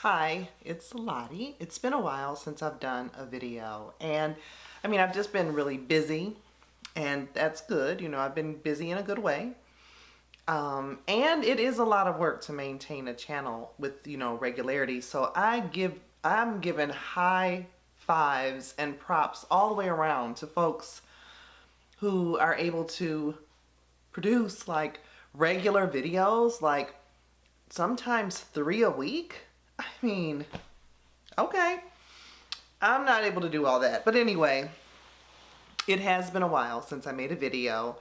Hi, it's Lottie. It's been a while since I've done a video, and I've just been really busy, and that's good. I've been busy in a good way. And it is a lot of work to maintain a channel with, regularity. So I'm giving high fives and props all the way around to folks who are able to produce like regular videos, like sometimes 3 a week. Okay. I'm not able to do all that. But anyway, it has been a while since I made a video,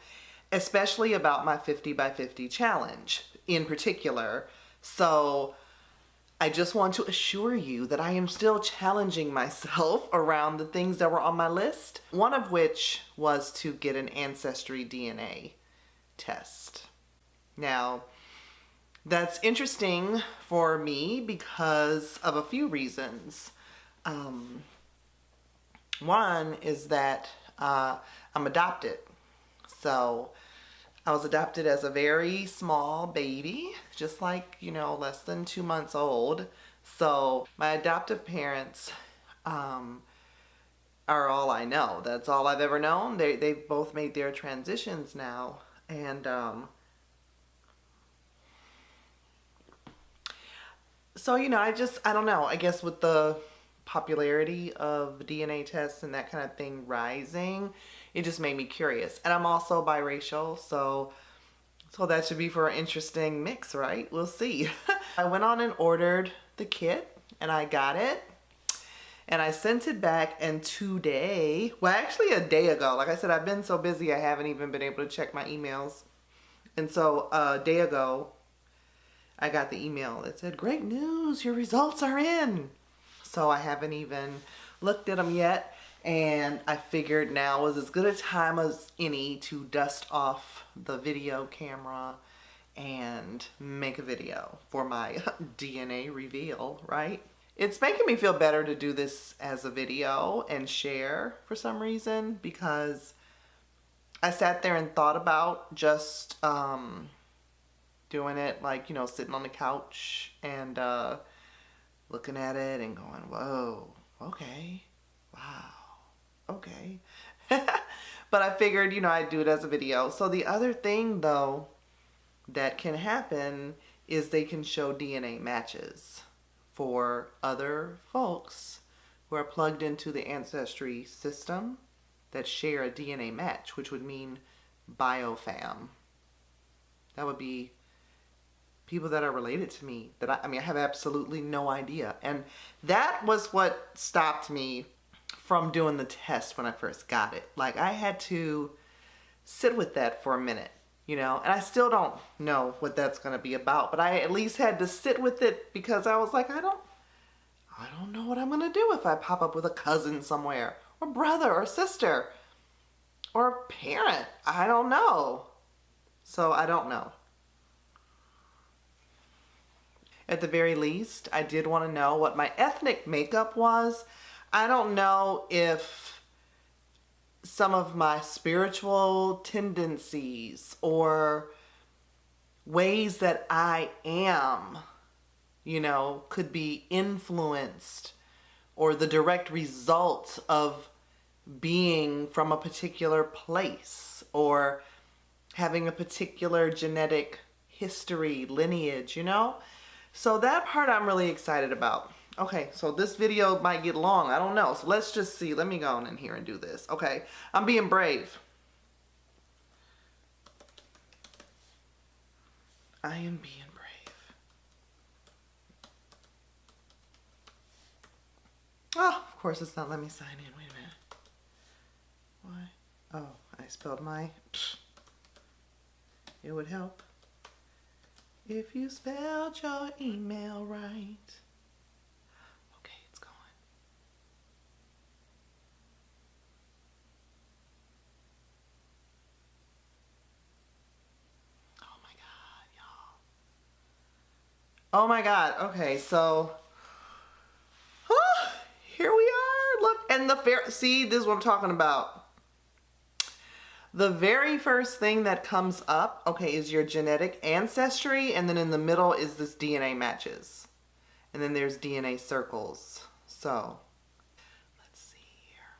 especially about my 50 by 50 challenge in particular. So I just want to assure you that I am still challenging myself around the things that were on my list. One of which was to get an Ancestry DNA test. Now, that's interesting for me because of a few reasons. One is that I'm adopted. So I was adopted as a very small baby, just like, less than 2 months old. So my adoptive parents are all I know. That's all I've ever known. They've both made their transitions now. And so, I don't know. I guess with the popularity of DNA tests and that kind of thing rising, it just made me curious. And I'm also biracial, so that should be for an interesting mix, right? We'll see. I went on and ordered the kit, and I got it. And I sent it back, and today, well, actually a day ago, like I said, I've been so busy I haven't even been able to check my emails. And so a day ago, I got the email that said, "Great news, your results are in." So I haven't even looked at them yet, and I figured now was as good a time as any to dust off the video camera and make a video for my DNA reveal, right? It's making me feel better to do this as a video and share for some reason, because I sat there and thought about just doing it like, sitting on the couch and looking at it and going, whoa, okay, wow, okay. But I figured, I'd do it as a video. So the other thing, though, that can happen is they can show DNA matches for other folks who are plugged into the Ancestry system that share a DNA match, which would mean biofam. That would be people that are related to me that I have absolutely no idea. And that was what stopped me from doing the test when I first got it. Like, I had to sit with that for a minute, and I still don't know what that's going to be about, but I at least had to sit with it because I was like, I don't know what I'm going to do if I pop up with a cousin somewhere, or brother or sister or parent. I don't know. So I don't know. At the very least, I did want to know what my ethnic makeup was. I don't know if some of my spiritual tendencies or ways that I am, could be influenced, or the direct result of being from a particular place or having a particular genetic history, lineage, So that part I'm really excited about. Okay, so this video might get long. I don't know. So let's just see. Let me go on in here and do this. Okay, I'm being brave. I am being brave. Oh, of course it's not letting me sign in. Wait a minute. Why? Oh, I spelled my... It would help if you spelled your email right. Okay, it's going. Oh my God, y'all. Oh my God. Okay, so here we are. Look, and see, this is what I'm talking about. The very first thing that comes up, okay, is your genetic ancestry, and then in the middle is this DNA matches. And then there's DNA circles. So, let's see here.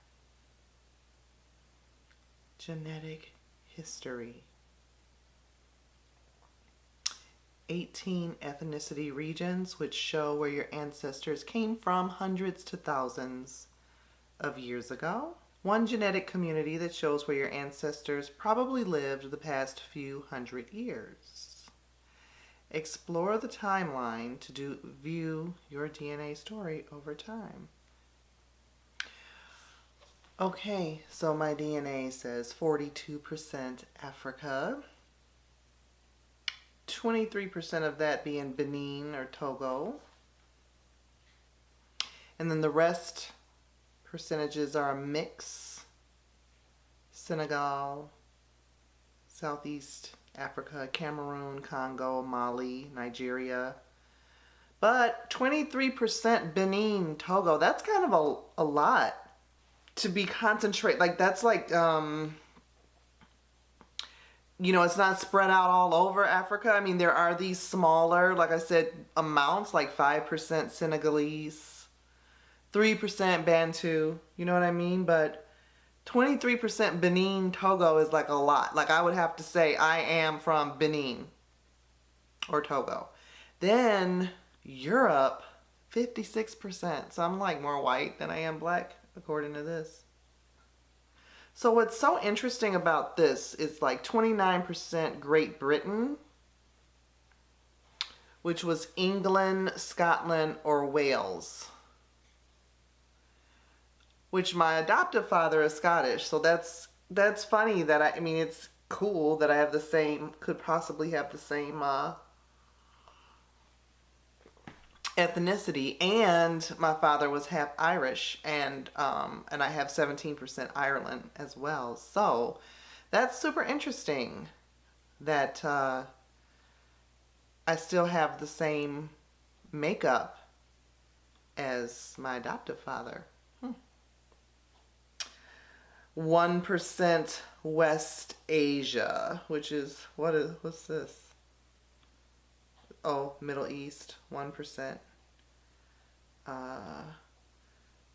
Genetic history. 18 ethnicity regions, which show where your ancestors came from hundreds to thousands of years ago. One genetic community that shows where your ancestors probably lived the past few hundred years. Explore the timeline to view your DNA story over time. Okay, so my DNA says 42% Africa, 23% of that being Benin or Togo, and then the rest percentages are a mix: Senegal, Southeast Africa, Cameroon, Congo, Mali, Nigeria. But 23% Benin, Togo, that's kind of a lot to be concentrate. Like, that's like, it's not spread out all over Africa. I mean, there are these smaller, like I said, amounts, like 5% Senegalese, 3% Bantu, you know what I mean? But 23% Benin, Togo is like a lot. Like, I would have to say I am from Benin or Togo. Then Europe, 56%. So I'm like more white than I am black, according to this. So what's so interesting about this is like 29% Great Britain, which was England, Scotland, or Wales. Which my adoptive father is Scottish, so that's funny that I mean, it's cool that I have the same, could possibly have the same ethnicity, and my father was half Irish, and I have 17% Ireland as well. So that's super interesting that I still have the same makeup as my adoptive father. 1% West Asia, which is, what's this? Oh, Middle East, 1%.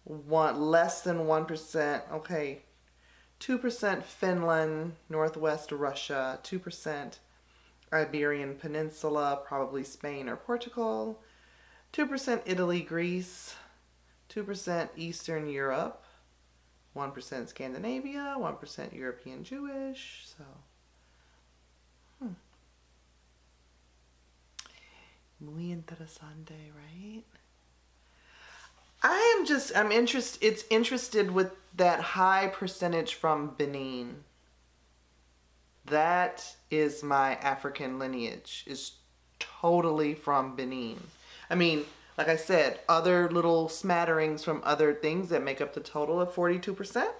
Less than 1%, okay. 2% Finland, Northwest Russia, 2% Iberian Peninsula, probably Spain or Portugal, 2% Italy, Greece, 2% Eastern Europe, 1% Scandinavia, 1% European Jewish, so. Muy interesante, right? It's interested with that high percentage from Benin. That is my African lineage, is totally from Benin. I mean, like I said, other little smatterings from other things that make up the total of 42%.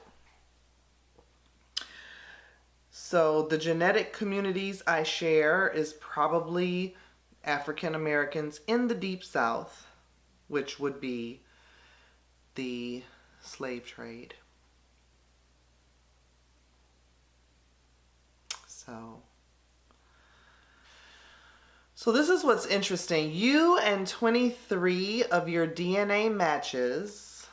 So the genetic communities I share is probably African Americans in the Deep South, which would be the slave trade. So this is what's interesting. You and 23 of your DNA matches,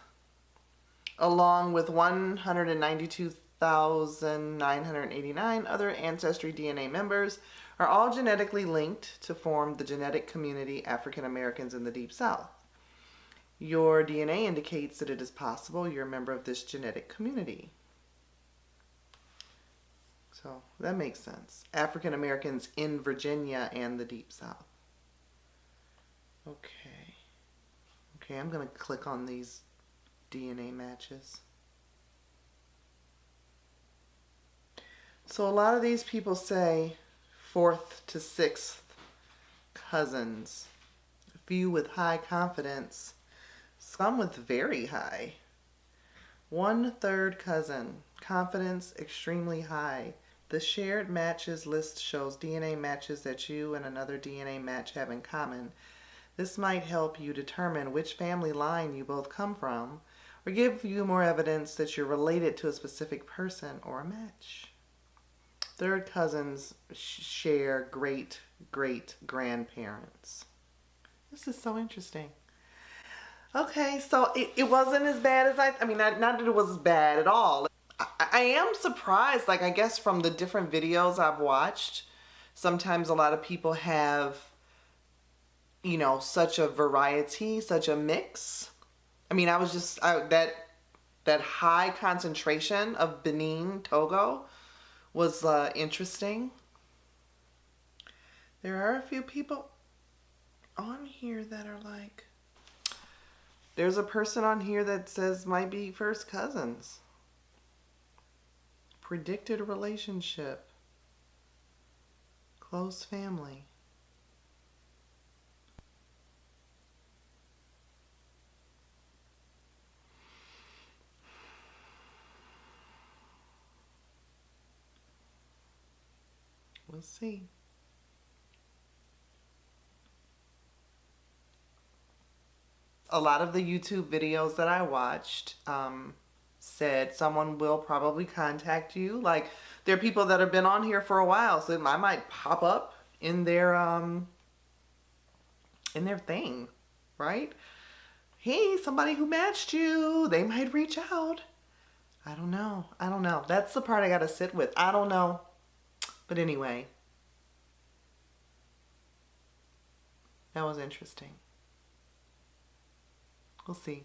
along with 192,989 other Ancestry DNA members, are all genetically linked to form the genetic community African Americans in the Deep South. Your DNA indicates that it is possible you're a member of this genetic community. So that makes sense. African Americans in Virginia and the Deep South. Okay, I'm going to click on these DNA matches. So a lot of these people say 4th to 6th cousins. A few with high confidence. Some with very high. 1/3 cousin. Confidence extremely high. The shared matches list shows DNA matches that you and another DNA match have in common. This might help you determine which family line you both come from, or give you more evidence that you're related to a specific person or a match. 3rd cousins share great-great-grandparents. This is so interesting. Okay, so it wasn't as bad as I mean, not that it was bad at all. I am surprised, like, I guess from the different videos I've watched, sometimes a lot of people have, you know, such a variety, such a mix. I mean, that high concentration of Benin, Togo was interesting. There are a few people on here that are like, there's a person on here that says might be first cousins. Predicted relationship. Close family. We'll see. A lot of the YouTube videos that I watched said someone will probably contact you. Like, there are people that have been on here for a while, so I might pop up in their thing, right? Hey, somebody who matched you. They might reach out. I don't know. I don't know. That's the part I got to sit with. I don't know. But anyway, that was interesting. We'll see.